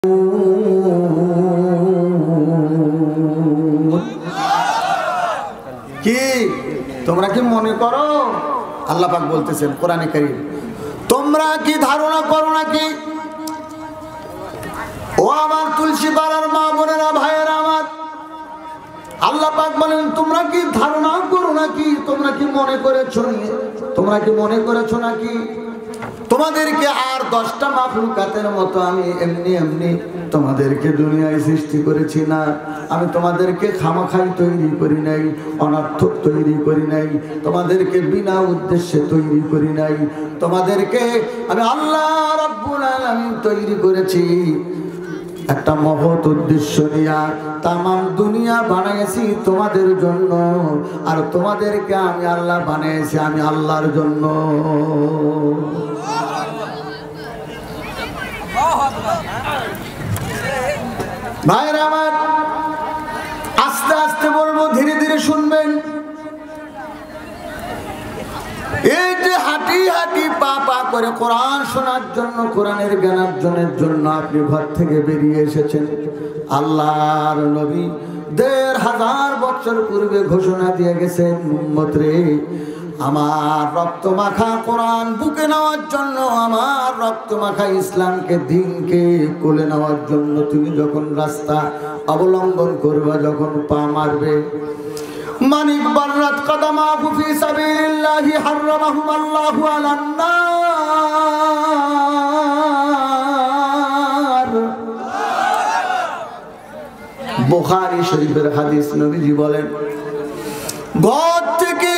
কি তোমরা কি মনে করো, আল্লাহ পাক বলতেছেন কোরআনে কারীম, তোমরা কি ধারণা করো নাকি, ও আমার তুলসী পাড়ার মা বোনেরা ভাইয়েরা আমার, আল্লাহ পাক বলেন তোমরা কি ধারণা করো নাকি, তোমরা কি মনে করেছো নাকি তোমাদেরকে আর 10টা মাখলুকাতের মতো আমি এমনি এমনি তোমাদেরকে দুনিয়ায় সৃষ্টি করেছি না। আমি তোমাদেরকে খামাখাই তৈরি করি নাই, অনর্থক তৈরি করি নাই, তোমাদেরকে বিনা উদ্দেশ্যে তৈরি করি নাই। তোমাদেরকে আমি আল্লাহ রাব্বুল আলামিন তৈরি করেছি একটা মহৎ উদ্দেশ্য নিয়ে। তামাম দুনিয়া বানিয়েছি তোমাদের জন্য, আর তোমাদেরকে আমি আল্লাহ বানিয়েছি আমি আল্লাহর জন্য। ভাইরা আমার, আস্তে আস্তে বলবো, ধীরে ধীরে শুনবেন। এই যে হাঁটি হাঁটি পা পা করে কোরআন শোনার জন্য, কোরআনের জ্ঞান অর্জনের জন্য আপনি ঘর থেকে বেরিয়ে এসেছেন, আল্লাহর নবী ১৫০০ বছর পূর্বে ঘোষণা দিয়ে গেছেন, উম্মত রে, আমার রক্ত মাখা কোরআন বুকে নেওয়ার জন্য, আমার রক্ত মাখা ইসলামকে দিনকে কোলে নেওয়ার জন্য তুমি যখন রাস্তা অবলম্বন করবে, যখন পা মারবে, মানিক বাররাত কদমাহু ফি সাবিলিল্লাহি হারামাহুম আল্লাহু আলান নার। বুখারী শরীফের হাদিস, নবীজি বলেন, ঘর থেকে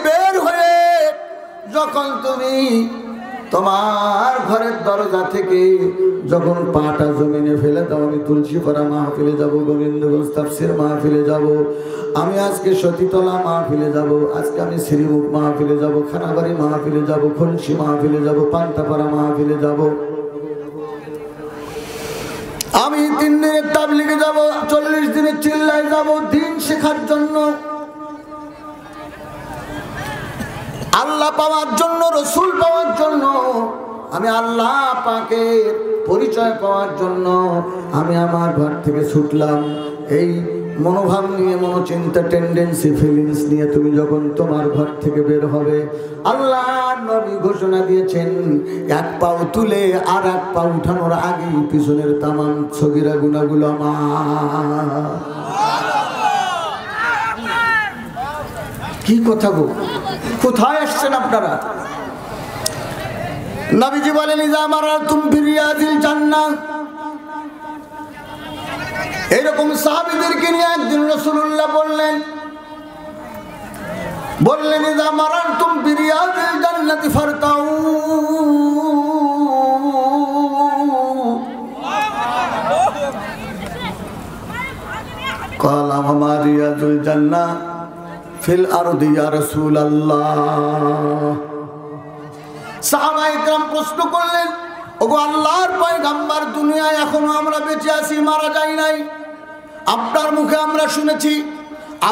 বের হয়ে যখন তুমি তোমার ঘরের দরজা থেকে যখন পাটা জমিনে ফেলে দাও, আমি তুলসীপাড়া মাহফিলে যাব, গোবিন্দগঞ্জ তাফসীর মাহফিলে যাব, আমি আজকে সতীতলা মাহফিলে যাব, আজকে আমি শ্রীমুখ মাহফিলে যাব, খানাবাড়ি মাহফিলে যাব, খুলশি মাহফিলে যাব, পান্তাপাড়া মাহফিলে যাব, আমি 3 দিনের তাবলীগে যাব, 40 দিনের চিল্লায় যাব, দিন শেখার জন্য, আল্লাহ পাওয়ার জন্য, রসুল পাওয়ার জন্য, আমি আল্লাহ পাকের পরিচয় পাওয়ার জন্য আমি আমার ঘর থেকে ছুটলাম। এই মনোভাব নিয়ে, মনোচিন্তা, টেন্ডেন্সি, ফিলিংস নিয়ে তুমি যখন তোমার ঘর থেকে বের হবে, আল্লাহ নবী ঘোষণা দিয়েছেন, এক পাও তুলে আর এক পা উঠানোর আগেই পিছনের তামাম সগীরা গুনাহগুলো আমার। কি কথা গো, কোথায় আসছেন আপনারা? নবীজি বলেন, ইজা মারাতুম বিরিয়াদিল জান্নাহ। এরকম সাহাবীদেরকে নিয়ে একদিন রাসূলুল্লাহ বললেন, ইজা মারাতুম বিরিয়াদিল জান্নাতি ফারতাউ। ক্বালা ওয়া রিয়াদুল জান্নাহ ফিল আরদি ইয়া রাসূলুল্লাহ। সাহাবায়ে কেরাম প্রশ্ন করলেন, ওগো আল্লাহর পয়গম্বর, দুনিয়ায় এখনো আমরা বেঁচে আছি, মারা যাই নাই, আপনার মুখে আমরা শুনেছি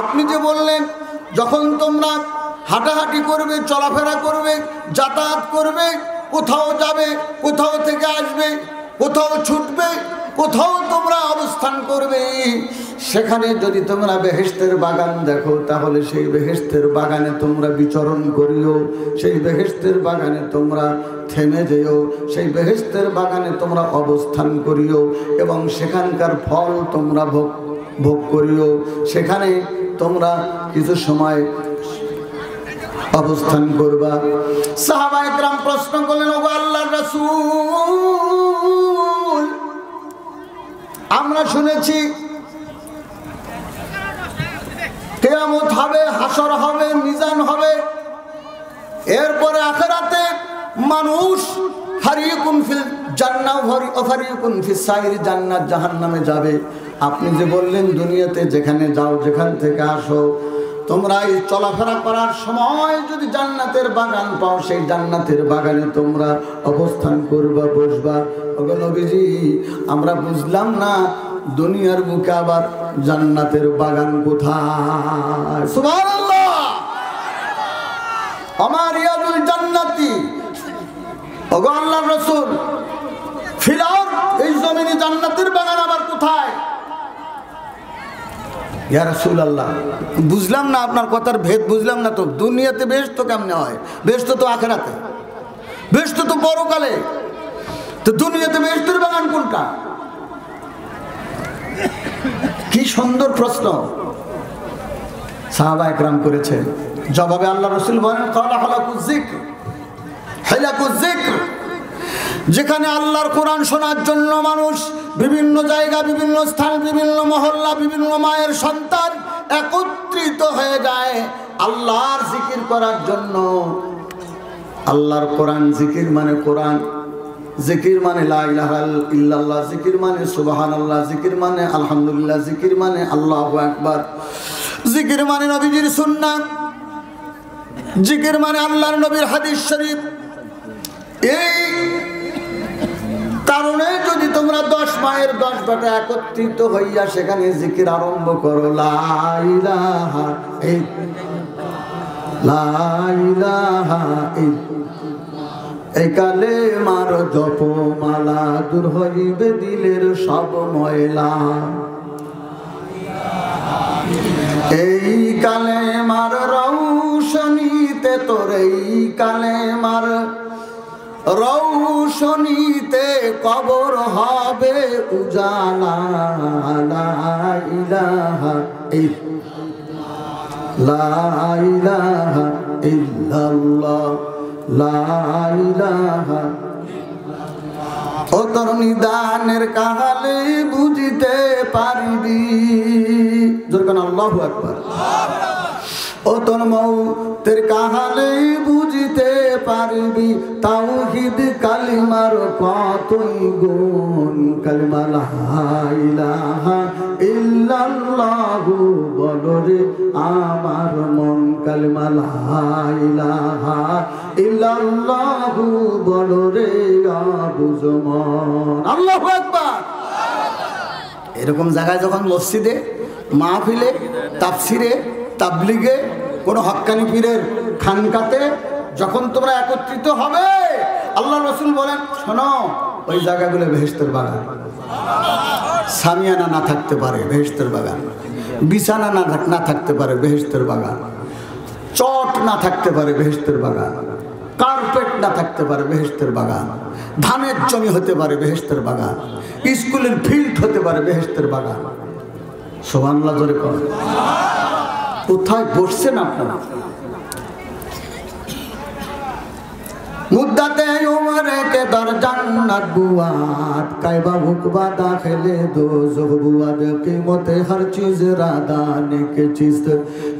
আপনি যে বললেন যখন তোমরা হাঁটাহাঁটি করবে, চলাফেরা করবে, যাতায়াত করবে, কোথাও যাবে, কোথাও থেকে আসবে, কোথাও ছুটবে, কোথাও তোমরা অবস্থান করবে, সেখানে যদি তোমরা বেহেশতের বাগান দেখো, তাহলে সেই বেহেশতের বাগানে তোমরা বিচরণ করিও, সেই বেহেশতের বাগানে তোমরা থেমে যেও, সেই বেহেশতের বাগানে তোমরা অবস্থান করিও এবং সেখানকার ফল তোমরা ভোগ করিও, সেখানে তোমরা কিছু সময় অবস্থান করবা। সাহাবায়ে কেরাম প্রশ্ন করলেন, ওগো আল্লাহর রাসূল, আমরা শুনেছি কিয়ামত হবে, হাসর হবে, মিজান হবে, এরপরে আখিরাতে মানুষ ফারিকুন ফিল জান্নাহ ওয়া ফারিকুন ফিস সাইর, জান্নাত জাহান্নামে যাবে। আপনি যে বললেন দুনিয়াতে যেখানে যাও, যেখান থেকে আসো, তোমরা এই চলাফেরা করার সময় যদি জান্নাতের বাগান পাও, সেই জান্নাতের বাগানে তোমরা অবস্থান করবা, বসবা। ওগো নবীজি, আমরা বুঝলাম না দুনিয়ার বুকে আবার জান্নাতের বাগান কোথায়? সুবহানাল্লাহ। আমার রিয়াদুল জান্নাতি, ওগো আল্লাহর রাসূল, ফিরাউন এই জমিনে জান্নাতের ইয়া রাসূলুল্লাহ, বুঝলাম না আপনার কথার ভেদ, বুঝলাম না তো। দুনিয়াতে বেহেশত কেমনে হয়? বেহেশত তো আখিরাতে, বেহেশত তো পরকালে। তো দুনিয়াতে বেহেশতের বাগান কোনটা? কি সুন্দর প্রশ্ন সাহাবা একরাম করেছেন। জবাবে আল্লাহ রাসূল বলেন, ক্বালা হালাকুজ যিকর, হালাকুজ যিকর। যেখানে আল্লাহর কোরআন শোনার জন্য মানুষ বিভিন্ন জায়গা, বিভিন্ন স্থান, বিভিন্ন মহল্লা, বিভিন্ন মায়ের সন্তান একত্রিত হয়ে যায় আল্লাহর জিকির করার জন্য। আল্লাহর কোরআন, জিকির মানে কোরআন, জিকির মানে লা ইলাহা ইল্লাল্লাহ, জিকির মানে সুবহানাল্লাহ, জিকির মানে আলহামদুলিল্লাহ, জিকির মানে আল্লাহু আকবার, জিকির মানে নবীজির সুন্নাহ, জিকির মানে আল্লাহর নবীর হাদিস শরীফ। এই কারণে যদি তোমরা 10 মায়ের 10 বেটা একত্রিত হইয়া সেখানে জিকির আরম্ভ করো, লা ইলাহা ইল্লাল্লাহ, লা ইলাহা ইল্লাল্লাহ, এই কালেমার জপমালা দূর হইবে দিলের সব ময়লা। এই কালেমার রৌশনীতে তোর, এই কালেমার রৌশনীতে কবর হবে উজালা, লা ইলাহা ইল্লাল্লাহ, লা ইলাহা ইল্লাল্লাহ, লা ইলাহা। ও তোর নিদানের কাহালে বুঝিতে পারবি, যখন আল্লাহু আকবার। ও তোর মৌতের কাহালে বুঝিতে পারবি তাওহীদ কালিমার কতই গুণ। কালিমা লা ইলাহা ইল্লাল্লাহু বলো রে আমার মন, কালিমা লা ইলাহা ইল্লাল্লাহু বলো রে বুঝমন। আল্লাহু আকবার। এরকম জায়গায় যখন মসজিদে, মাহফিলে, তাফসিরে, তাবলিগে, কোন হক্কানি পীরের খানকাতে যখন তোমরা একত্রিত হবে, আল্লাহ রাসূল বলেন, শোনো, ওই জায়গাগুলো বেহেশতের বাগান। সামিয়ানা না থাকতে পারে বেহেশতের বাগান, বিছানা না থাকতে পারে বেহেশতের বাগান, চট না থাকতে পারে বেহেশতের বাগান, কার্পেট না থাকতে পারে বেহেশতের বাগান, ধানের জমি হতে পারে বেহেশতের বাগান, স্কুলের ফিল্ড হতে পারে বেহেশতের বাগান। সুবহানাল্লাহ জোরে করেন। কোথায় বসছেন আপনারা? মুদ্দাতে উমরে কে দর জান্নাত বুয়াত, কায়বা হুকবা দাখিলে दोज़ख बुआद। कीमते हर चीज़ रादाने के चीज़,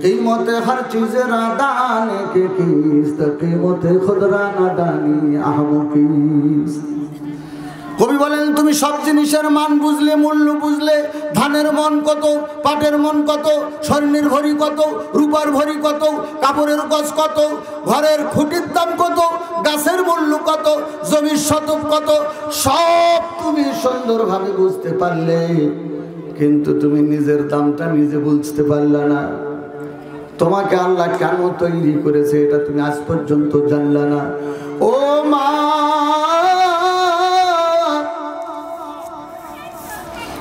कीमते हर चीज़ रादाने के किस्त, कीमते खुद रानादानी अहमो किस्त। কবি বলেন, তুমি সব জিনিসের মান বুঝলে, মূল্য বুঝলে, ধানের মন কত, পাটের মন কত, স্বর্ণের ভরি কত, রূপার ভরি কত, কাপড়ের গজ কত, ঘরের খুঁটির দাম কত, গাছের মূল্য কত, জমির শতক কত, সব তুমি সুন্দরভাবে বুঝতে পারলে, কিন্তু তুমি নিজের দামটা নিজে বুঝতে পারলে না। তোমাকে আল্লাহ কেন তৈরি করেছে এটা তুমি আজ পর্যন্ত জানলে না। ও মা,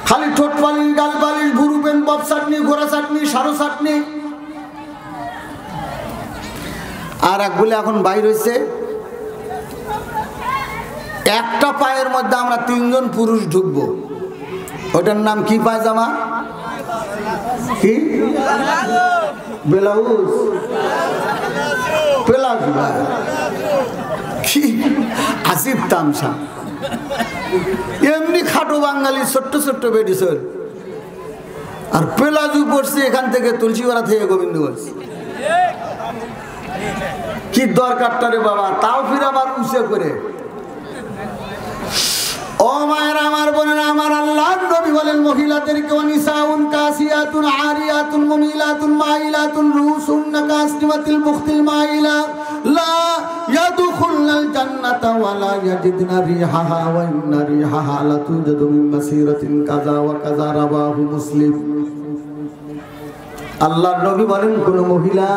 খালি ঠোঁট পালিশ, গাল পালিশ, ভুরু পেন, বব চাটনি, ঘোড়া চাটনি, সারো চাটনি। আর একগুলো এখন বাইর হয়েছে, একটা পায়ের মধ্যে আমরা 3 জন পুরুষ ঢুকবো। ওটার নাম কি পায়জামা? কি ব্লাউজ, প্লাজো, কি আসিফ তামসা। এমনি খাটো বাঙালি ছোট্ট ছোট্ট বেডিসর, আর প্লাজো পড়ছে এখান থেকে তুলসীপাড়া থেকে গোবিন্দগঞ্জ। কি দরকারটা রে বাবা, তাও ফির আবার উঁচে করে। ও মায়ের, আমার বোনেরা, আমার আল্লাহর নবী বলেন, মহিলাদেরকে ওয়ানিসাউন কাসিয়াতুন আরিয়াতুন মুমিলাতুন মাইলাতুন রুসুন কাসনিমাতিল মুখতিল মাইলা লা ইয়াদখুলনাল জান্নাতা ওয়া লা ইয়াজিদনা রিহাহা ওয়া ইন্না রিহাহা লা তুজাদু মিন মাসিরাতিন কাযা ওয়া কাযা রাবাহু মুসলিম। আল্লাহর নবী বলেন কোন মহিলা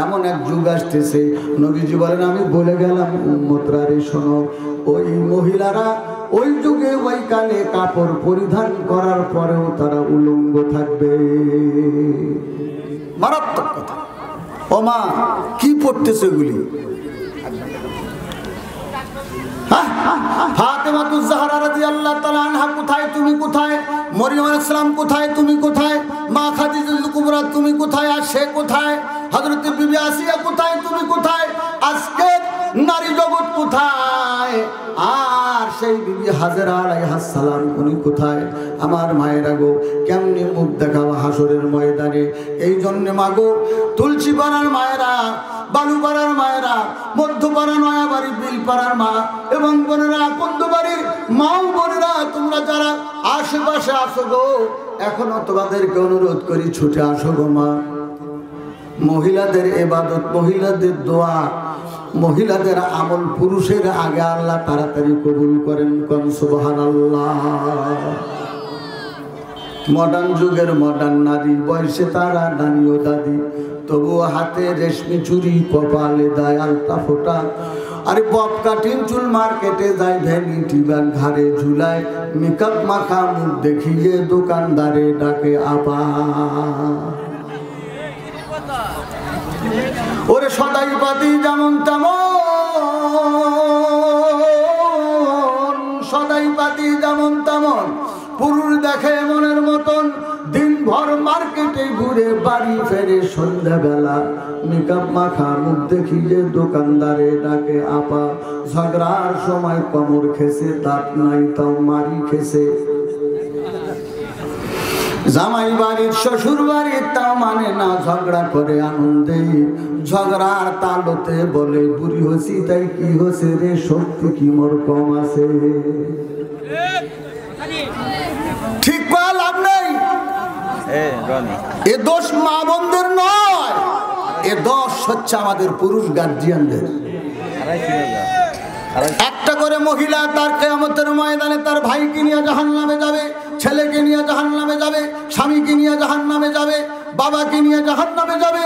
এমন এক যুগ আসতেছে, নবীজি বলেন আমি বলে গেলাম উম্মতরা রে শোনো, ওই মহিলারা ওই যুগে ওই কালে কাপড় পরিধান করার পরেও তারা উলঙ্গ থাকবে। মারাত্মক কথা। ও মা কি পড়তেছে এগুলি? ফাতেমাতুজ জাহরা রাদিয়াল্লাহু তাআলা আনহা কোথায়, তুমি কোথায়? মরিয়ম আলাইহিস সালাম কোথায়, তুমি কোথায়? মা খাদিজাতুল কুবরা তুমি কোথায়, আর সে কোথায়? হযরত বিবি আসিয়া কোথায়, তুমি কোথায়? আজকে নারী জগৎ কোথায়? আর সেই বিবি হাজেরা আলাইহিস সালাম উনি কোথায়? আমার মায়েরা গো, কেমনে মুখ দেখাবো হাসরের ময়দানে? এই জন্য মাগো, তুলসী পাড়ার মায়েরা, বালুপাড়ার মায়েরা, মধ্যপাড়া, নয়াবাড়ি, বিলপাড়ার মা এবং বোনেরা, কন্দবাড়ির মাও বোনেরা, তোমরা যারা আশেপাশে আসো গো, এখনো তোমাদেরকে অনুরোধ করি ছুটে আসো গো মা। মহিলাদের ইবাদত, মহিলাদের দোয়া, মহিলাদের আমল পুরুষের আগে আল্লাহ তাড়াতাড়ি কবুল করেন। কোন সুবহানাল্লাহ। মডার্ন যুগের মডার্ন নারী, বয়সে তারা নানি ও দাদি, তবুও হাতে রেশমি চুরি, কপালে দেয় আলতা ফোটা, আরে বব কাটিং চুল মার্কেটে যায়, ভ্যানিটি ব্যাগ ঘাড়ে ঝুলায়, মেকআপ মাখা মুখ দেখিয়ে দোকানদারে ডাকে আপা। ওরে সদাই পাতি যেমন তেমন, সদাই পাতি যেমন তেমন, পুরুষ দেখে মনের মতন, দিনভর মার্কেটে ঘুরে বাড়ি ফেরে সন্ধ্যাবেলা, মেকআপ মাখা মুখ দেখিয়ে দোকানদারে ডাকে আপা। ঝগড়ার সময় কোমর খেসে, দাঁত নাই তাও মারি খেসে, জামাই বাড়ির শ্বশুর বাড়ির তাও মানে না, ঝগড়া করে আনন্দে, ঝগড়ার তালতে বলে বুড়ি হসি তাই কি হসে রে, শক্তি কি মোর কম আছে। ঠিক করা লাভ নেই। এ দোষ মা বোনদের নয়, এ দোষ হচ্ছে আমাদের পুরুষ গার্জিয়ানদের। একটা করে মহিলা তার কিয়ামতের ময়দানে তার ভাইকে নিয়ে জাহান্নামে যাবে, ছেলেকে নিয়ে জাহান্নামে যাবে, স্বামীকে নিয়ে জাহান্নামে যাবে, বাবাকে নিয়ে জাহান্নামে যাবে।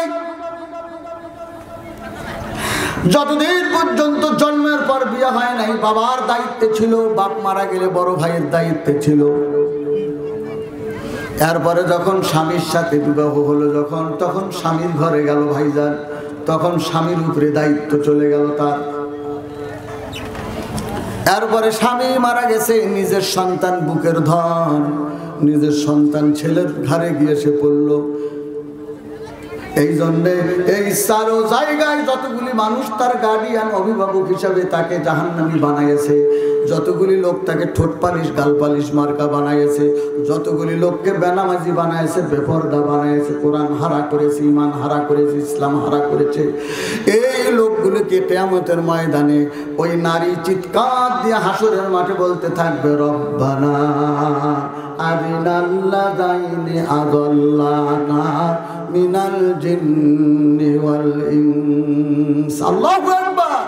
যতদিন পর্যন্ত জন্মের পর বিয়ে হয় নাই, বাবার দায়িত্বে ছিল, বাপ মারা গেলে বড় ভাইয়ের দায়িত্বে ছিল। এরপরে যখন স্বামীর সাথে বিবাহ হলো, যখন তখন স্বামীর ঘরে গেল ভাইজান, তখন স্বামীর উপরে দায়িত্ব চলে গেল তার। এরপরে স্বামী মারা গেছে, নিজের সন্তান বুকের ধন, নিজের সন্তান ছেলের ঘরে গিয়ে সে পড়লো। এই জন্যে এই চারো জায়গায় যতগুলি মানুষ তার গার্ডিয়ান, অভিভাবক হিসাবে তাকে জাহান্নামী বানাইছে, যতগুলি লোক তাকে ঠোঁট পালিশ গাল পালিশ মার্কা বানাইছে, যতগুলি লোককে বেনামাজি বানাইছে, বেপরদা বানাইছে, কোরআন হারা করেছে, ইমান হারা করেছে, ইসলাম হারা করেছে, এই লোকগুলোকে কিয়ামতের ময়দানে ওই নারী চিৎকার দিয়ে হাসরের মাঠে বলতে থাকবে, রব্বানা আরিনাল্লাযাইনি আযাল্লানা মিনাল জিন্নি ওয়াল ইনস। আল্লাহু আকবার।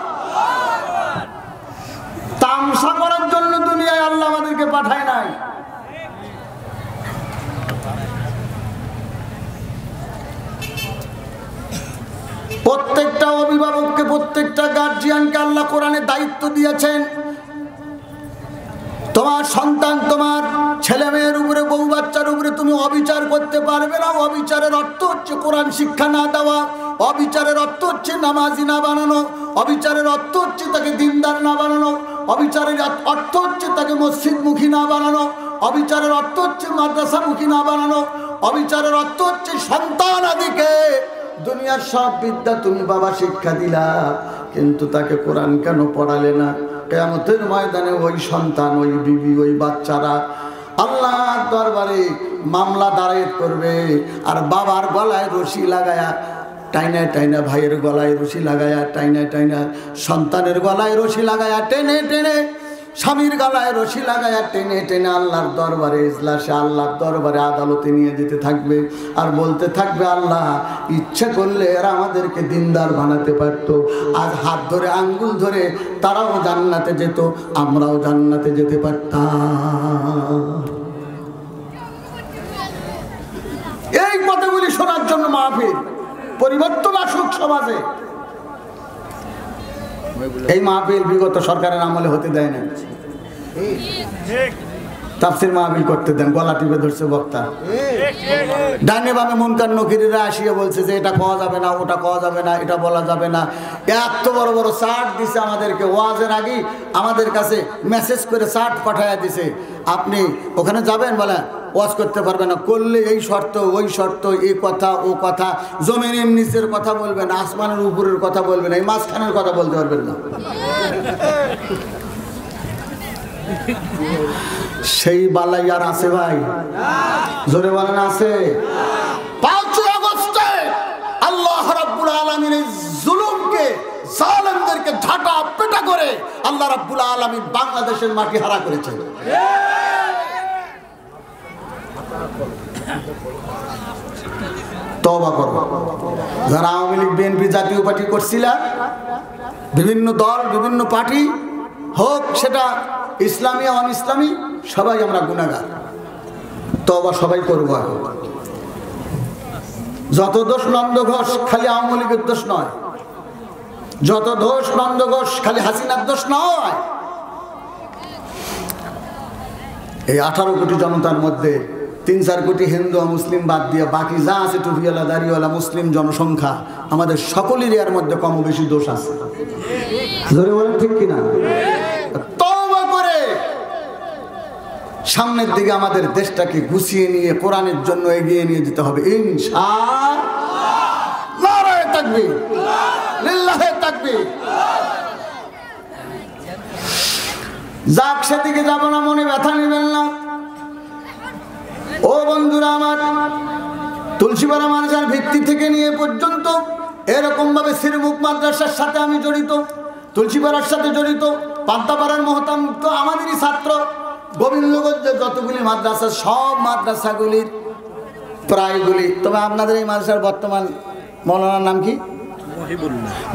তামসা করার জন্য দুনিয়ায় আল্লাহ আমাদেরকে পাঠায় নাই। প্রত্যেকটা অভিভাবককে, প্রত্যেকটা গার্জিয়ানকে আল্লাহ কোরআনে দায়িত্ব দিয়েছেন, তোমার সন্তান, তোমার ছেলে মেয়ের উপরে, বউ বাচ্চার উপরে তুমি অবিচার করতে পারবে না। অবিচারের অর্থ হচ্ছে কোরআন শিক্ষা না দেওয়া, অবিচারের অর্থ হচ্ছে নামাজি না বানানো, অবিচারের অর্থ হচ্ছে তাকে দিনদার না বানানো, অবিচারের অর্থ হচ্ছে তাকে মসজিদমুখী না বানানো, অবিচারের অর্থ হচ্ছে মাদ্রাসামুখী না বানানো, অবিচারের অর্থ হচ্ছে সন্তান আদিকে দুনিয়ার সব বিদ্যা তুমি বাবা শিক্ষা দিলা, কিন্তু তাকে কোরআন কেন পড়ালে না? কিয়ামতের ময়দানে ওই সন্তান, ওই বিবি, ওই বাচ্চারা আল্লাহর দরবারে মামলা দায়ের করবে, আর বাবার গলায় রশি লাগায়া টাইনা টাইনা, ভাইয়ের গলায় রশি লাগায়া টাইনা টাইনা, সন্তানের গলায় রশি লাগায়া টেনে টেনে, স্বামীর গলায় রশি লাগায়া টেনে টেনে আল্লাহর দরবারে, ইজলাসে আল্লাহর দরবারে আদালতে নিয়ে যেতে থাকবে, আর বলতে থাকবে, আল্লাহ ইচ্ছে করলে এরা আমাদেরকে দিনদার বানাতে পারতো, আজ হাত ধরে আঙ্গুল ধরে তারাও জান্নাতে যেত, আমরাও জান্নাতে যেতে পারতাম। এই কথাগুলি শোনার জন্য মাহফিল, পরিবর্তন আসুক সমাজে। এই মাহফিল বিগত সরকারের আমলে হতে দেয় না। তাফসীর মাহফিল করতে দেন, গলা টিপে ধরছে বক্তা। ডানে বামে মুনকার নকিররা আসিয়া বলছে যে এটা খাওয়া যাবে না, ওটা খাওয়া যাবে না, এটা বলা যাবে না। এত বড় বড় চার্ট দিছে আমাদেরকে, ওয়াজের আগে আমাদের কাছে মেসেজ করে চার্ট পাঠাইয়া দিছে, আপনি ওখানে যাবেন, বলে ওয়াজ করতে পারবে না, করলে এই শর্ত ওই শর্ত, এই কথা ও কথা, জমিনের নিচের কথা বলবেন, আসমানের উপরের কথা বলবেন, এই মাঝখানের কথা বলতে পারবেন না। সেই বালাই আর আছে ভাই? জোরে বলেন আছে? 5 আগস্টে আল্লাহ রাব্বুল আলামিন এই জুলুমকে, জালেমদেরকে ঝাঁটা পেটা করে আল্লাহ রাব্বুল আলামিন বাংলাদেশের মাটি হারা করেছেন। তওবা করো যারা আওয়ামী লীগ বিএনপি জাতীয় পার্টি করছিল, বিভিন্ন দল বিভিন্ন পার্টি হোক, সেটা ইসলামী অন ইসলামী, সবাই আমরা গুনাহগার। তওবা সবাই করব। যত দোষ নন্দ ঘোষ খালি আওয়ামী লীগের দোষ নয়, যত দোষ নন্দ ঘোষ খালি হাসিনার দোষ নয়। এই 18 কোটি জনতার মধ্যে 3-4 কোটি হিন্দু ও মুসলিম বাদ দিয়ে বাকি যা আছে টুপিওয়ালা দাড়িওয়ালা মুসলিম জনসংখ্যা, আমাদের সকলেরই এর মধ্যে কম বেশি দোষ আছে। জোরে বলেন ঠিক কিনা? তওবা করে সামনের দিকে আমাদের দেশটাকে গুছিয়ে নিয়ে কোরআনের জন্য এগিয়ে নিয়ে যেতে হবে ইনশাআল্লাহ। নারায়ে তাকবীর, লিল্লাহি তাকবীর। যাক, সেদিকে যাব না, মনে ব্যথা নেবেন না। ও বন্ধুরা আমার, তুলসীপাড়া মাদ্রাসার ভিত্তি থেকে নিয়ে পর্যন্ত এরকম ভাবে শ্রীমুখ মাদ্রাসার সাথে আমি জড়িত, তুলসীপাড়ার সাথে জড়িত। পান্তাপাড়ার মহতাম তো আমাদেরই ছাত্র। গোবিন্দগঞ্জের যতগুলি মাদ্রাসা, সব মাদ্রাসাগুলির প্রায়গুলি। তবে আপনাদের এই মাদ্রাসার বর্তমান মৌলানার নাম কি?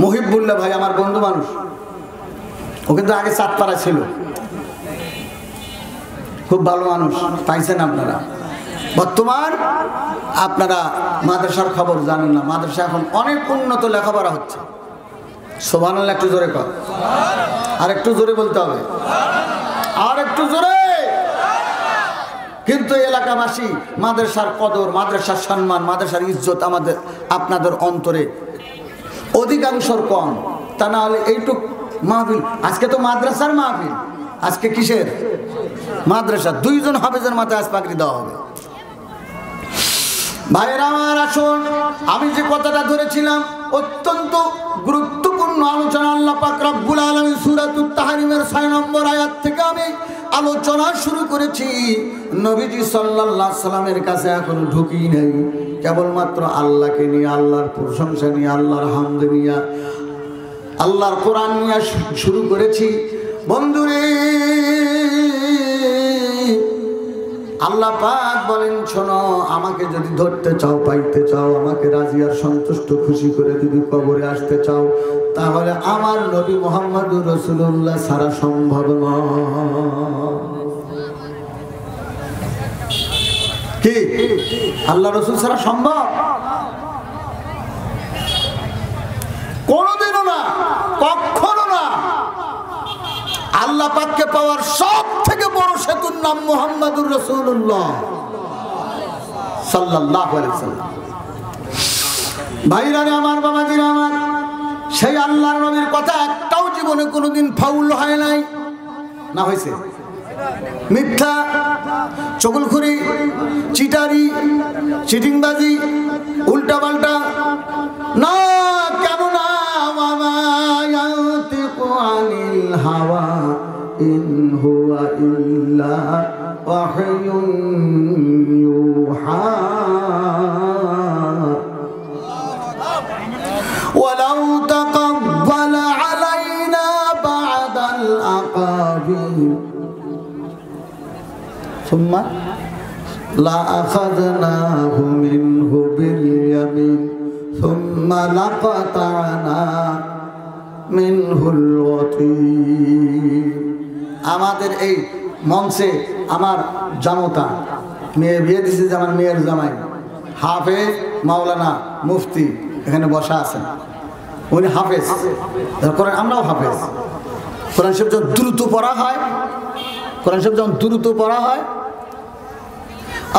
মহিবুল্লাহ ভাই, আমার বন্ধু মানুষ। ও কিন্তু আগে চাঁদপাড়া ছিল, খুব ভালো মানুষ, পাইছেন আপনারা। বর্তমান আপনারা মাদ্রাসার খবর জানেন না, মাদ্রাসা এখন অনেক উন্নত লেখাপড়া হচ্ছে। সুবহানাল্লাহ, একটু জোরে কর, আর একটু জোরে বলতে হবে, আর একটু জোরে। কিন্তু এলাকাবাসী মাদ্রাসার কদর, মাদ্রাসার সম্মান, মাদ্রাসার ইজ্জত আমাদের আপনাদের অন্তরে অধিকাংশর কম। তা না হলে এইটুক মাহফিল, আজকে তো মাদ্রাসার মাহফিল, আজকে কিসের মাদ্রাসা? 2 জন হাফেজের মাথায় আজ পাগড়ি দেওয়া হবে। ভাইয়েরা আমার, আসুন, আমি যে কথাটা ধরেছিলাম অত্যন্ত গুরুত্বপূর্ণ আলোচনা। আল্লাহ পাক রব্বুল আলামিন সূরাতুত তাহরিমের 6 নম্বর আয়াত থেকে আমি আলোচনা শুরু করেছি। নবীজি সাল্লাল্লাহু আলাইহি সাল্লামের কাছে এখনো ঢুকি নাই, কেবলমাত্র আল্লাহকে নিয়ে, আল্লাহর প্রশংসা নিয়ে, আল্লাহর হামদ নিয়ে, আল্লাহর কোরআন নিয়ে শুরু করেছি। বন্ধুরে, আল্লাহ পাক বলেন, শোনো, আমাকে যদি ধরতে চাও, পাইতে চাও, আমাকে রাজি আর সন্তুষ্ট খুশি করে যদি কবরে আসতে চাও, তাহলে আমার নবী মুহাম্মদুর রাসূলুল্লাহ ছাড়া সম্ভব নয়। কি আল্লাহ রাসূল ছাড়া সম্ভব? কোনোদিনও না, কখনো না। আল্লাহ পাককে পাওয়ার সব থেকে বড় সেতুর নাম মুহাম্মদুর রাসূলুল্লাহ সাল্লাল্লাহু আলাইহি ওয়াসাল্লাম। ভাইরা আমার, বাবাজিরা আমার, সেই আল্লাহর নবীর কথা একটাও জীবনে কোনোদিন ফাউল হয় নাই, না হয়েছে? মিথ্যা, চগলখুরি, চিটারি, চিটিংবাজি, উল্টাপাল্টা না। কেন না? ওয়ামা ইয়ানতিকু আনিল হাওয়া ইন হুয়া ইল্লা ওয়াহয়ুন ইউহা। ওয়ালাউ তাকাব্বালা আলাইনা বা'দাল আকাবির সুম্মা লাআখাযনাহু মিনহু বিল ইয়ামিন সুম্মা লাকাতানা মিনহুল ওয়াতীন। আমাদের এই মঞ্চে আমার জামতা মেয়ে বিয়ে দিছে, যে আমার মেয়ের জামাই হাফেজ মাওলানা মুফতি এখানে বসা আছেন, উনি হাফেজ, কোরআন আমরাও হাফেজ। কোরআন শরীফ যখন দ্রুত পড়া হয়, কোরআন শরীফ যখন দ্রুত পড়া হয়,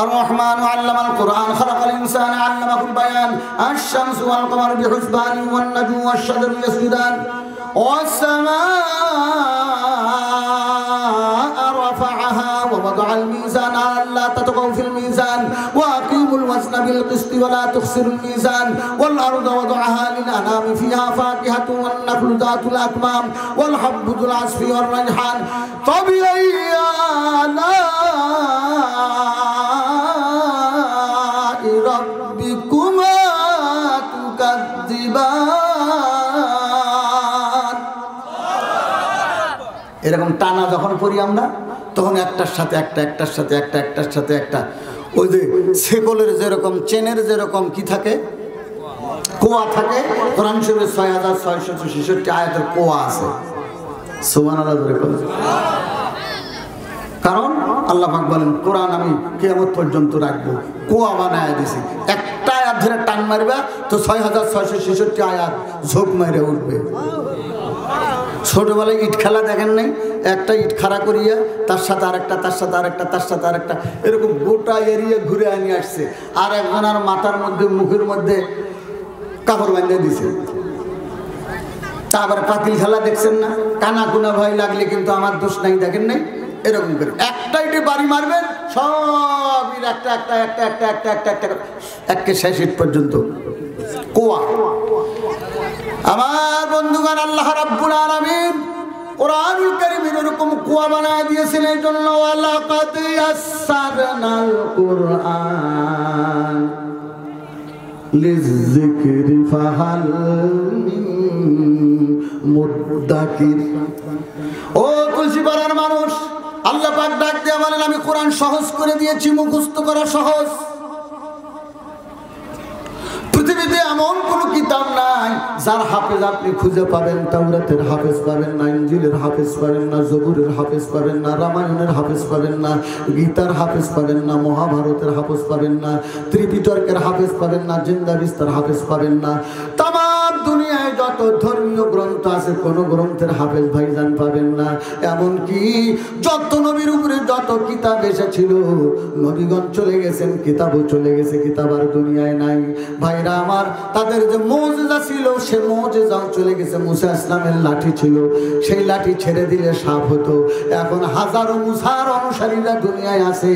الرحمن علم القرآن خلق الإنسان علمه البيان الشمس والقمر بحسبان والنجم والشجر يسجدان والسماء رفعها ووضع الميزان ألا تطغوا في الميزان وأقيموا الوزن بالقسط ولا تخسروا الميزان والأرض وضعها للأنام فيها فاكهة والنخل ذات الأكمام والحب ذو العصف والريحان فبأي آلاء ربكما تكذبان। এরকম টানা যখন পড়ি আমরা তখন একটার সাথে একটা, একটার সাথে একটা, একটার সাথে একটা, ওই যে সেকলের যেরকম চেনের যেরকম কি থাকে, কোয়া থাকে, কোরআন শরীফের 6666 আয়াতের কোয়া আছে। সুবহানাল্লাহ বলে বলেন, কারণ আল্লাহ পাক বলেন কোরআন আমি কিয়ামত পর্যন্ত রাখবো, কোয়া বানায় দিছি। একটা আয়াত ধরে টান মারবা তো 6666 আয়াত ঝোঁক মেরে উঠবে। ছোটবেলায় ইট খেলা দেখেন নাই, একটা ইট খাড়া করিয়া তার সাথে আরেকটা, তার সাথে আরেকটা, তার সাথে আরেকটা, এরকম গোটা এরিয়া ঘুরে আনিয়ে আসছে। আর একজনের মাথার মধ্যে মুখের মধ্যে কাপড় বাঁধিয়ে দিছে। তারপরে পাতিল খেলা দেখছেন না, কানা কুনা ভয় লাগলে কিন্তু আমার দোষ নাই, দেখেন নাই, এরকম করে একটা ইটে বাড়ি মারবেন, সব একটা একটা একটা একটা একটা একটা একটা একে শেষ ইট পর্যন্ত কোয়া। আমার বন্ধুগণ, আল্লাহ রাব্বুল আলামিন কোরআনুল কারীমের এরকম কুয়া বানায় দিয়েছেন। এই জন্য ওয়ালাকাদ ইয়াসসারনাল কুরআন লিযিকরি ফাহাল মিন মুদ্দাকির। ও তুলসীপাড়ার মানুষ, আল্লাহ পাক ডাক দিয়ে বলেন আমি কোরআন সহজ করে দিয়েছি, মুখস্থ করা সহজ। পৃথিবীতে এমন কোন কিতাব নাই যার হাফেজ আপনি খুঁজে পাবেন। তাওরাতের হাফেজ পাবেন না, ইনজিলের হাফেজ পাবেন না, জবুরের হাফেজ পাবেন না, রামায়ণের হাফেজ পাবেন না, গীতার হাফেজ পাবেন না, মহাভারতের হাফেজ পাবেন না, ত্রিপিটকের হাফেজ পাবেন না, জিন্দাবিস্তার হাফেজ পাবেন না। তাম দুনিয়ায় যত ধর্মীয় গ্রন্থ আছে কোন গ্রন্থের হাফেজ ভাইজান পাবেন না। এমনকি যত নবীর উপরে যত কিতাব এসেছিল, নবীগণ চলে গেছেন, কিতাবও চলে গেছে, কিতাব আর দুনিয়ায় নাই। ভাইরা আমার, তাদের যে মুজিজা ছিল সে মুজিজাও চলে গেছে। মুসা ইসলামের লাঠি ছিল, সেই লাঠি ছেড়ে দিলে সাপ হতো। এখন হাজারো মুসার অনুসারীরা দুনিয়ায় আছে।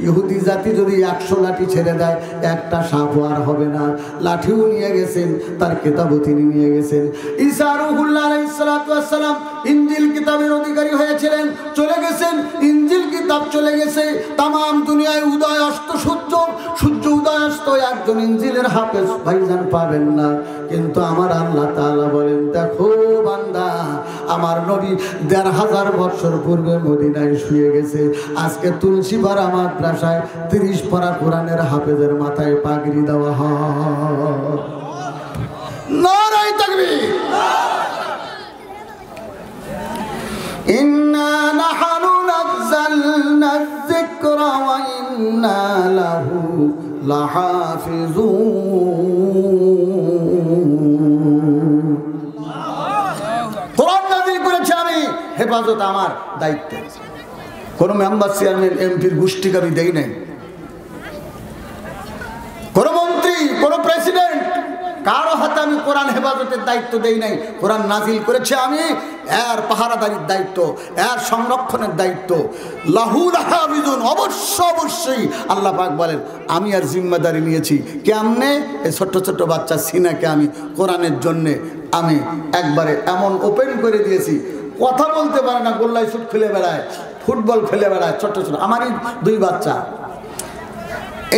ইহুদি জাতি যদি 100 লাঠি ছেড়ে দেয়, একটা সাপও আর হবে না। লাঠিও নিয়ে গেছেন, তার কিতাবও তিনি নিয়ে গেছেন। ঈসা রূহুল্লাহ আলাইহিস সালাতু ওয়াস সালাম ইনজিল কিতাবের অধিকারী হয়েছিলেন, চলে গেছেন। ইনজিল কিতাব চলে গেছে। তাম দুনিয়ায় উদয় অস্ত সূর্য উদয় অস্ত, একজন ইনজিলের হাফেজ ভাইজান পাবেন না। কিন্তু আমার আল্লাহ তাআলা বলেন, দেখো বান্দা, আমার নবী ১৫০০ বছর পূর্বে মদিনায় শুয়ে গেছে। আজকে তুলসীপাড়া মাদ্রাসায় ৩০ পারা কোরআনের হাফেজের মাথায় পাগড়ি দেওয়া হয়। নারায়ে তাকবীর। ইন্না নাহনু নাযালনা যিকরা ওয়া ইন্না লাহু লাহাফিজুন। কোরআন নাযিল করেছি আমি, হেফাজত আমার দায়িত্ব। কোন মেম্বার, চেয়ারম্যান, এমপির গোষ্ঠীকে আমি দেই নাই। কোন মন্ত্রী, কোন প্রেসিডেন্ট, কারো হাতে আমি কোরআন হেফাজতের দায়িত্ব দেই নাই। কোরআন নাজিল করেছে আমি, এর পাহারাদারির দায়িত্ব, এর সংরক্ষণের দায়িত্ব। লাহু লাহাফিজুন, অবশ্যই আল্লাহ পাক বলেন আমি আর জিম্মেদারি নিয়েছি। কেমনে? এই ছোট্ট ছোট্ট বাচ্চা সিনাকে আমি কোরআনের জন্যে আমি একবারে এমন ওপেন করে দিয়েছি, কথা বলতে পারে না, গোল্লায় শুট খেলে বেড়ায়, ফুটবল খেলে বেড়ায়, ছোট্ট ছোট। আমারই 2 বাচ্চা।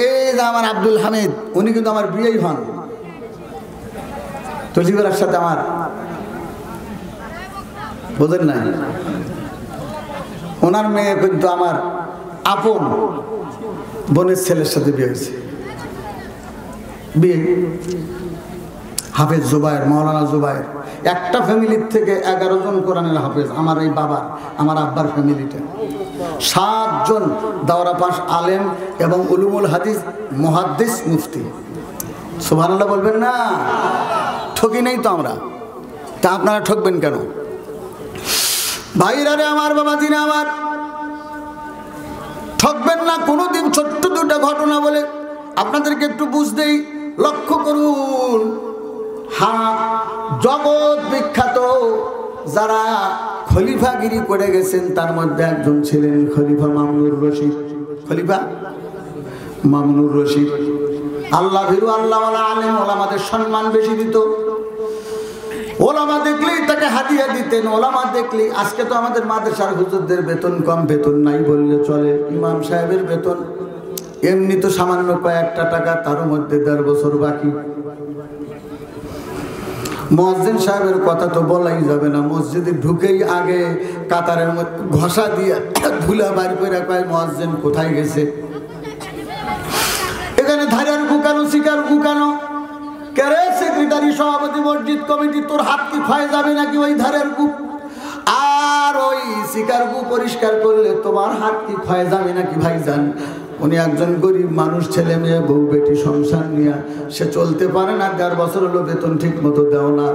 এই যে আমার আব্দুল হামিদ, উনি কিন্তু আমার বিয়েই হন। তুলসীপাড়ার সাথে আমার, বোঝেন না, ওনার মেয়ে কিন্তু আমার আপন বোনের ছেলের সাথে বিয়ে হয়েছে। বিয়ে হাফেজ জুবায়ের, মাওলানা জুবায়ের। একটা ফ্যামিলির থেকে 11 জন কোরআনের হাফেজ। আমার এই বাবার, আমার আব্বার ফ্যামিলিতে 7 জন দাওরা পাস আলেম এবং উলুমুল হাদিস, মুহাদ্দিস, মুফতি। সুবহানাল্লাহ বলবেন না? ঠকি নেই তো আমরা, তা আপনারা ঠকবেন কেন? ভাইরা রে আমার, বাবাজিরা আমার, ঠকবেন না কোনোদিন। ছোট্ট দুটা ঘটনা বলে আপনাদেরকে একটু বুঝতেই লক্ষ্য করুন। হ্যাঁ, জগৎ বিখ্যাত যারা খলিফাগিরি করে গেছেন তার মধ্যে একজন ছিলেন খলিফা মামুনুর রশিদ। খলিফা মামুনুর রশিদ আল্লাহ ভীরু, আল্লাহওয়ালা আলেম, ওলামাদের সম্মান বেশি দিত। ওলামা দেখলেই তাকে হাদিয়া দিতেন। ওলামা দেখলেই, আজকে তো আমাদের মাদ্রাসার হুজুরদের বেতন কম, বেতন নাই বললে চলে। ইমাম সাহেবের বেতন এমনি তো সামান্য কয়েকটা টাকা, তার মধ্যে 1.5 বছর বাকি। মুয়াজ্জিন সাহেবের কথা তো বলাই যাবে না। মসজিদে ঢুকেই আগে কাতারের মধ্যে ঘষা দিয়ে ধুলা বাইর করে কয় মুয়াজ্জিন কোথায় গেছে। এখানে ধারের গুকানো, শিকার গুকানো। কেরে সেক্রেটারি, সভাপতি, মসজিদ কমিটি, তোর হাত কি ক্ষয় যাবে নাকি ওই ধারের গু? আর ওই শিকার গু পরিষ্কার করলে তোমার হাত কি ক্ষয় যাবে নাকি ভাইজান? উনি একজন গরিব মানুষ, ছেলে মেয়ে, বউ বেটি, সংসার নিয়ে সে চলতে পারে না। 1.5 বছর হলো বেতন ঠিক মতো দাও না,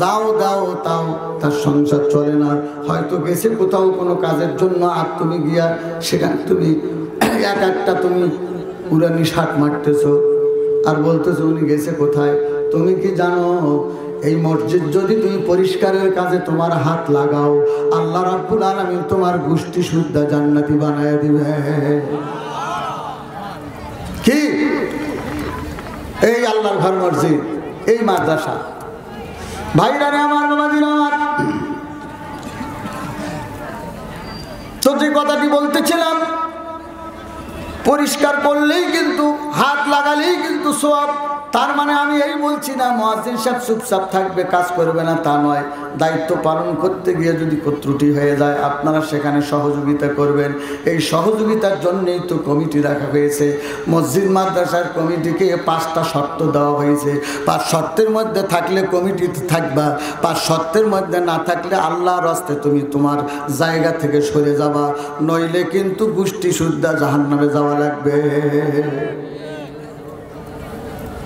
যাও দাও তাও তার সংসার চলে না। হয়তো গেছে কোথাও কোনো কাজের জন্য, আর তুমি গিয়া সেখানে তুমি এক একটা তুমি পুরানি শার্ট মারতেছো আর বলতেছো উনি গেছে কোথায়। তুমি কি জানো এই মসজিদ যদি তুমি পরিষ্কারের কাজে তোমার হাত লাগাও, আল্লাহ রাব্বুল আলামিন তোমার গোষ্ঠী শুদ্ধা জান্নাতি বানায় দিবে। কি এই আল্লাহর ঘর, মসজিদ, এই মাদ্রাসা। ভাইরা রে আমার, বাবাজিরা আমার, তো যে কথাটি বলতেছিলাম, পরিষ্কার করলেই কিন্তু, হাত লাগালেই কিন্তু সওয়াব। তার মানে আমি এই বলছি না মুয়াজ্জিন সাহেব চুপচাপ থাকবে, কাজ করবে না, তা নয়। দায়িত্ব পালন করতে গিয়ে যদি ত্রুটি হয়ে যায়, আপনারা সেখানে সহযোগিতা করবেন। এই সহযোগিতার জন্যই তো কমিটি রাখা হয়েছে। মসজিদ মাদ্রাসার কমিটিকে 5টা শর্ত দেওয়া হয়েছে। 5 শর্তের মধ্যে থাকলে কমিটিতে থাকবা, 5 শর্তের মধ্যে না থাকলে আল্লাহর রাস্তে তুমি তোমার জায়গা থেকে সরে যাবা, নইলে কিন্তু গোষ্ঠী শুদ্ধা জাহান্নামে যাওয়া লাগবে।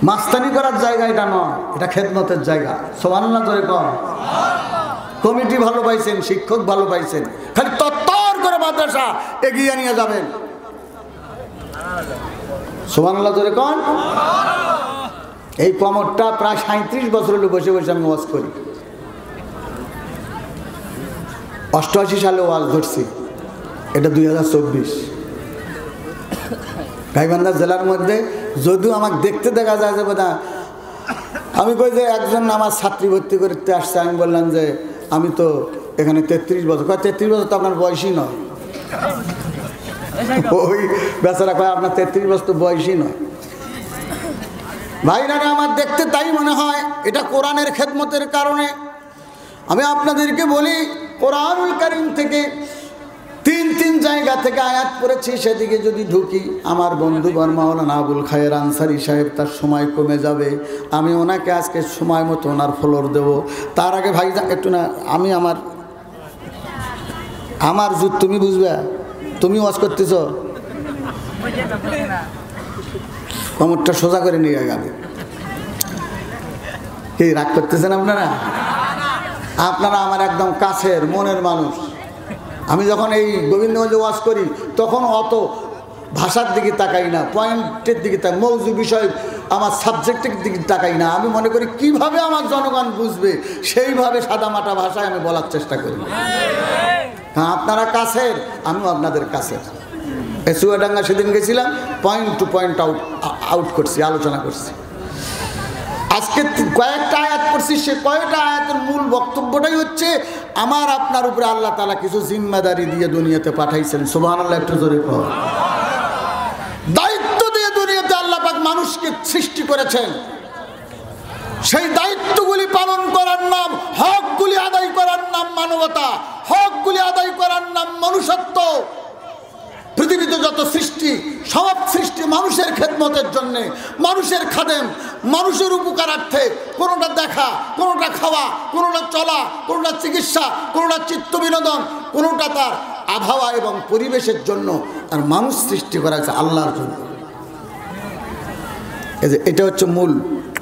মাস্তানি করার জায়গা এটা নয়, এটা খেদমতের জায়গা। সুবহানাল্লাহ জোরে কর। কমিটি ভালো পাইছেন, শিক্ষক ভালো পাইছেন, খালি তত্তর করে মাদ্রাসা এগিয়ে নিয়ে যাবেন। সুবহানাল্লাহ জোরে কর। এই কমরটা প্রায় 37 বছর হলো বসে বসে আমি ওয়াজ করি। 88 সালে ওয়াজ ধরছি, এটা 2024। গাইবান্ধা জেলার মধ্যে যদিও আমাকে দেখতে দেখা যায় যে না, আমি কই যে একজন আমার ছাত্রী ভর্তি করতে আসছে। আমি বললাম যে আমি তো এখানে 33 বছর। 33 বছর তো আপনার বয়সই নয়। ওই বেচারা কয় আপনার 33 বছর তো বয়সই নয়। ভাইরা আমার দেখতে তাই মনে হয়। এটা কোরআনের খেদমতের কারণে। আমি আপনাদেরকে বলি, কোরআনুল কারীম থেকে 3 জায়গা থেকে আয়াত পড়েছি, সেদিকে যদি ঢুকি, আমার বন্ধুগণ মাওলানা আবুল খায়ের আনসারী সাহেব, তার সময় কমে যাবে। আমি ওনাকে আজকে সময় মতো ওনার ফ্লোর দেব। তার আগে ভাই একটু না, আমি আমার জুত তুমি বুঝবে, তুমি ওয়াজ করতেছ, কমরটা সোজা করে নিয়ে যাবে। কি রাগ করতেছেন আপনারা? আপনারা আমার একদম কাছের মনের মানুষ। আমি যখন এই গোবিন্দগঞ্জে ওয়াজ করি তখন অত ভাষার দিকে তাকাই না, পয়েন্টের দিকে তাকাই, মৌজু বিষয় আমার সাবজেক্টের দিকে তাকাই না। আমি মনে করি কিভাবে আমার জনগণ বুঝবে, সেইভাবে সাদামাটা ভাষায় আমি বলার চেষ্টা করি। হ্যাঁ, আপনারা কাছের, আমিও আপনাদের কাছের। চুয়াডাঙ্গা সেদিন গেছিলাম, পয়েন্ট টু পয়েন্ট আউট করছি, আলোচনা করছি। আজকে কয়েকটা আয়াত পড়ছি, সে কয়েকটা আয়াতের মূল বক্তব্যটাই হচ্ছে আমার আপনার উপরে আল্লাহ তাআলা কিছু জিম্মাদারি দিয়ে দুনিয়াতে পাঠাইছেন। সুবহানাল্লাহ, একটু জোরে কর। দায়িত্ব দিয়ে দুনিয়াতে আল্লাহ পাক মানুষকে সৃষ্টি করেছেন। সেই দায়িত্বগুলি পালন করার নাম, হকগুলি আদায় করার নাম মানবতা, হকগুলি আদায় করার নাম মনুষ্যত্ব। পৃথিবীতে যত সৃষ্টি, সব সৃষ্টি মানুষের খেদমতের জন্যে, মানুষের খাদেম, মানুষের উপকারার্থে। কোনোটা দেখা, কোনোটা খাওয়া, কোনোটা চলা, কোনোটা চিকিৎসা, কোনোটা চিত্ত বিনোদন, কোনোটা তার আবহাওয়া এবং পরিবেশের জন্য। আর মানুষ সৃষ্টি করা হয়েছে আল্লাহর জন্য। এটা হচ্ছে মূল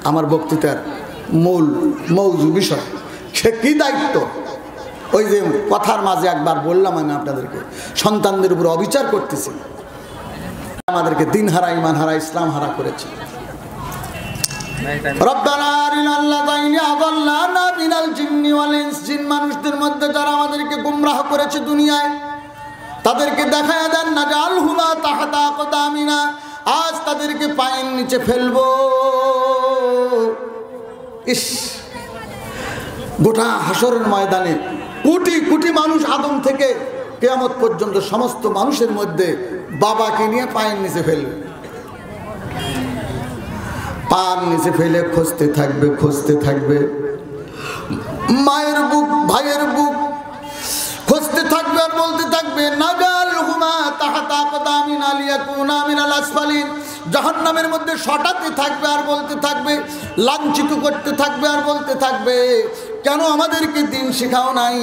আমার বক্তৃতার মূল মৌজু বিষয়, সে কী দায়িত্ব। ওই যে কথার মাঝে একবার বললাম আমি আপনাদেরকে, সন্তানদের উপর অবিচার করতেছি, আমাদেরকে দিন হারা, ইমান হারা, ইসলাম হারা করেছে। জিন মানুষদের মধ্যে যারা আমাদেরকে গুমরাহ করেছে দুনিয়ায়, তাদেরকে দেখায় দেন না যে আলহুমা তাহাতা আকদামিনা, আজ তাদেরকে পায়ের নিচে ফেলবো। ইস, গোটা হাসরের ময়দানে কোটি কোটি মানুষ, আদম থেকে কিয়ামত পর্যন্ত সমস্ত মানুষের মধ্যে বাবাকে নিয়ে পায়ের নিচে ফেলবে। পায়ের নিচে ফেলে খুঁজতে থাকবে, খুঁজতে থাকবে, মায়ের বুক, ভাইয়ের বুক খুঁজতে থাকবে আর বলতে থাকবে নাগাল হুমা তাহাতা আকদামিনা লিয়াকুনা মিনাল আসফালিন। জাহান্নামের মধ্যে শটাতে থাকবে আর বলতে থাকবে, লাঞ্ছিত করতে থাকবে আর বলতে থাকবে, কেন আমাদেরকে দিন শেখাও নাই,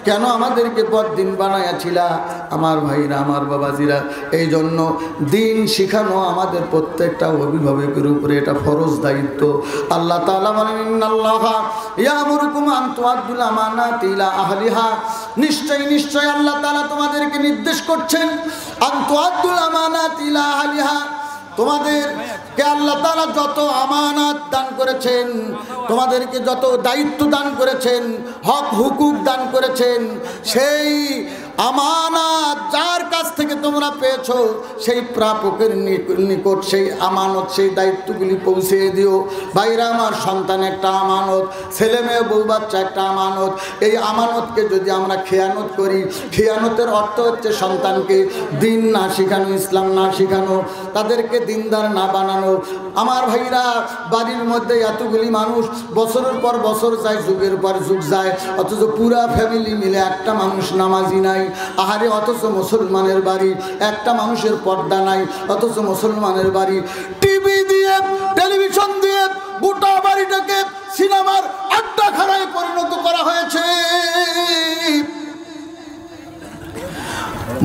কেন আমাদেরকে পথ দিন বানাইয়াছিলা। আমার ভাইরা, আমার বাবাজিরা, এই জন্য দিন শেখানো আমাদের প্রত্যেকটা অভিভাবকের উপরে এটা ফরজ দায়িত্ব। আল্লাহ তাআলা বলেন ইন্নাল্লাহা ইয়ামুরুকুম আন তুআদ্দুল আমানাতি ইলা আহলিহা, নিশ্চয় নিশ্চয় আল্লাহ তাআলা তোমাদেরকে নির্দেশ করছেন আন তুআদ্দুল আমানাতি ইলা আহলিহা, তোমাদেরকে আল্লাহ তাআলা যত আমানত দান করেছেন, তোমাদেরকে যত দায়িত্ব দান করেছেন, হক হুকুক দান করেছেন, সেই আমানত যার কাছ থেকে তোমরা পেয়েছো সেই প্রাপকের নিকট সেই আমানত, সেই দায়িত্বগুলি পৌঁছে দিও। ভাইরা আমার, সন্তান একটা আমানত, ছেলে মেয়ে বউ বাচ্চা একটা আমানত। এই আমানতকে যদি আমরা খেয়ানত করি, খেয়ানতের অর্থ হচ্ছে সন্তানকে দিন না শেখানো, ইসলাম না শেখানো, তাদেরকে দিনদার না বানানো। আমার ভাইরা, বাড়ির মধ্যে এতগুলি মানুষ, বছরের পর বছর যায়, যুগের পর যুগ যায়, অথচ পুরা ফ্যামিলি মিলে একটা মানুষ নামাজি নাই। আহারে, অথচ মুসলমানের বাড়ি একটা মানুষের পর্দা নাই, অথচ মুসলমানের বাড়ি টিভি দিয়ে, টেলিভিশন দিয়ে গোটা বাড়িটাকে সিনেমার আড্ডাখানায় পরিণত করা হয়েছে।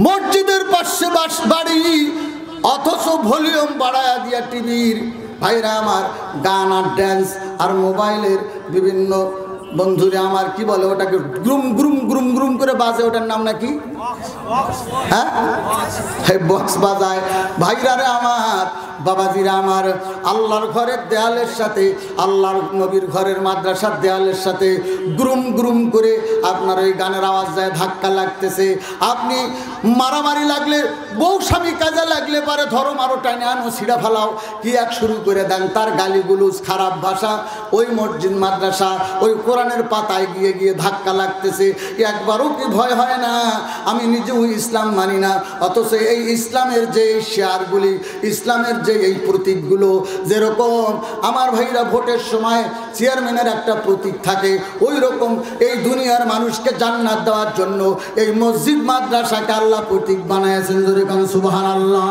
মসজিদের পাশে বাড়ি, অথচ ভলিউম বাড়ায়া দিয়া টিভির, ভাইরা আমার, গান আর ড্যান্স আর মোবাইলের বিভিন্ন বন্ধুরা আমার কি বলে ওটাকে, গ্রুম গ্রুম গ্রুম গ্রুম করে বাজে, ওটার নাম নাকি, হ্যাঁ, বক্স বাজায়। ভাইরা রে আমার, বাবাজিরা আমার, আল্লাহর ঘরের দেয়ালের সাথে, আল্লাহর নবীর ঘরের মাদ্রাসার দেয়ালের সাথে গ্রুম গ্রুম করে আপনার ওই গানের আওয়াজ যায়, ধাক্কা লাগতেছে। আপনি মারামারি লাগলে, বউ স্বামী কাজে লাগলে পারে ধরো, মারো, টাইনে আনো, ছিঁড়া ফেলাও, কি এক শুরু করে দেন, তার গালিগুলোজ, খারাপ ভাষা, ওই মসজিদ মাদ্রাসা, ওই কোরআনের পাতায় গিয়ে গিয়ে ধাক্কা লাগতেছে। একবারও কি ভয় হয় না? আমি নিজেও ইসলাম মানি না, অথচ এই ইসলামের যে শেয়ারগুলি, ইসলামের যে এই প্রতীকগুলো, যেরকম আমার ভাইরা ভোটের সময় চেয়ারম্যানের একটা প্রতীক থাকে, ওই রকম এই দুনিয়ার মানুষকে জান্নাত দেওয়ার জন্য এই মসজিদ মাদ্রাসাকে আল্লাহ প্রতীক বানাইছেন। জোরে কান সুবহানাল্লাহ।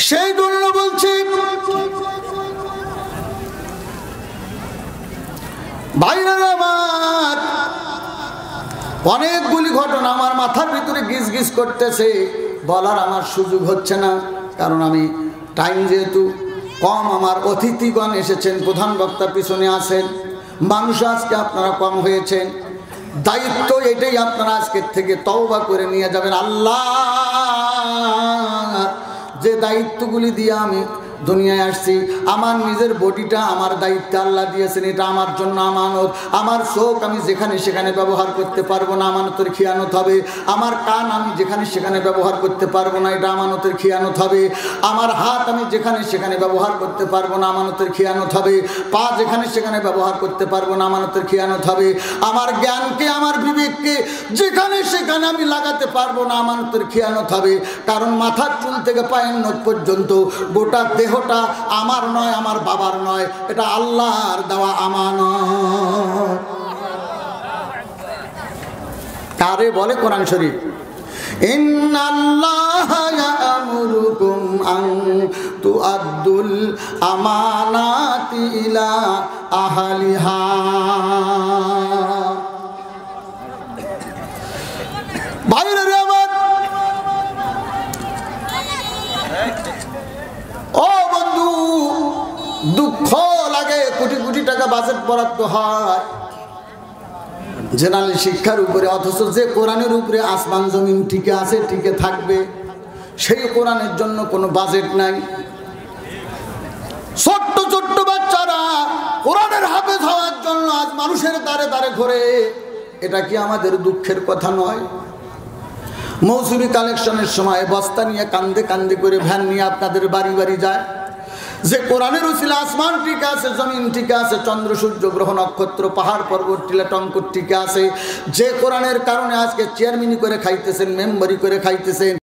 সেই জন্য বলছি ভাইরা আমার, অনেকগুলি ঘটনা আমার মাথার ভিতরে গিজ গিজ করতেছে, বলার আমার সুযোগ হচ্ছে না, কারণ আমি টাইম যেহেতু কম, আমার অতিথিগণ এসেছেন, প্রধান বক্তা পিছনে আছেন, মানুষ আজকে আপনারা কম হয়েছেন। দায়িত্ব এটাই, আপনারা আজকের থেকে তওবা করে নিয়ে যাবেন। আল্লাহ যে দায়িত্বগুলি দিয়ে আমি দুনিয়ায় আসছি, আমার নিজের বডিটা আমার দায়িত্ব আল্লাহ দিয়েছেন, এটা আমার জন্য আমানত। আমার চোখ আমি যেখানে সেখানে ব্যবহার করতে পারবো না, আমানতের খিয়ানত হবে। আমার কান আমি যেখানে সেখানে ব্যবহার করতে পারবো না, এটা আমানতের খিয়ানত হবে। আমার হাত আমি যেখানে সেখানে ব্যবহার করতে পারবো না, আমানতের খিয়ানত হবে। পা যেখানে সেখানে ব্যবহার করতে পারবো না, আমানতের খিয়ানত হবে। আমার জ্ঞানকে, আমার বিবেককে যেখানে সেখানে আমি লাগাতে পারবো না, আমানতের খিয়ানত হবে। কারণ মাথার চুল থেকে পায়ের নখ পর্যন্ত গোটা দেহটা আমার নয়, আমার বাবার নয়, এটা আল্লাহর দেওয়া আমানত। কারে বলে কোরআন শরীফ, ইন্নাল্লাহা ইয়া'মুরুকুম আন তুআদ্দুল আমানাতি ইলা আহলিহা। ভাইরা আমার, ও দুঃখ লাগে, কোটি কোটি টাকা বাজেট বরাদ্দ হয় জেনারেল শিক্ষার উপরে, অথচ যে কোরআনের উপরে আসমান জমিন টিকে আছে, টিকে থাকবে, সেই কোরআনের জন্য কোনো বাজেট নাই। ছোট্ট ছোট্ট বাচ্চারা কোরআনের হাফেজ হওয়ার জন্য আজ মানুষের দ্বারে দ্বারে ঘোরে, এটা কি আমাদের দুঃখের কথা নয়? মৌসুমী কালেকশনের সময় বস্তা নিয়ে কান্দে কান্দে করে ভ্যান নিয়ে আপনাদের বাড়ি বাড়ি যায়, যে কোরআনের উসিলা আসমান টিকে আছে, জমিন টিকে আছে, চন্দ্র সূর্য গ্রহ নক্ষত্র পাহাড় পর্বত টিলা টঙ্কর টিকে আছে, যে কোরআনের কারণে আজকে চেয়ারম্যানি করে খাইতেছেন, মেম্বারি করে খাইতেছেন।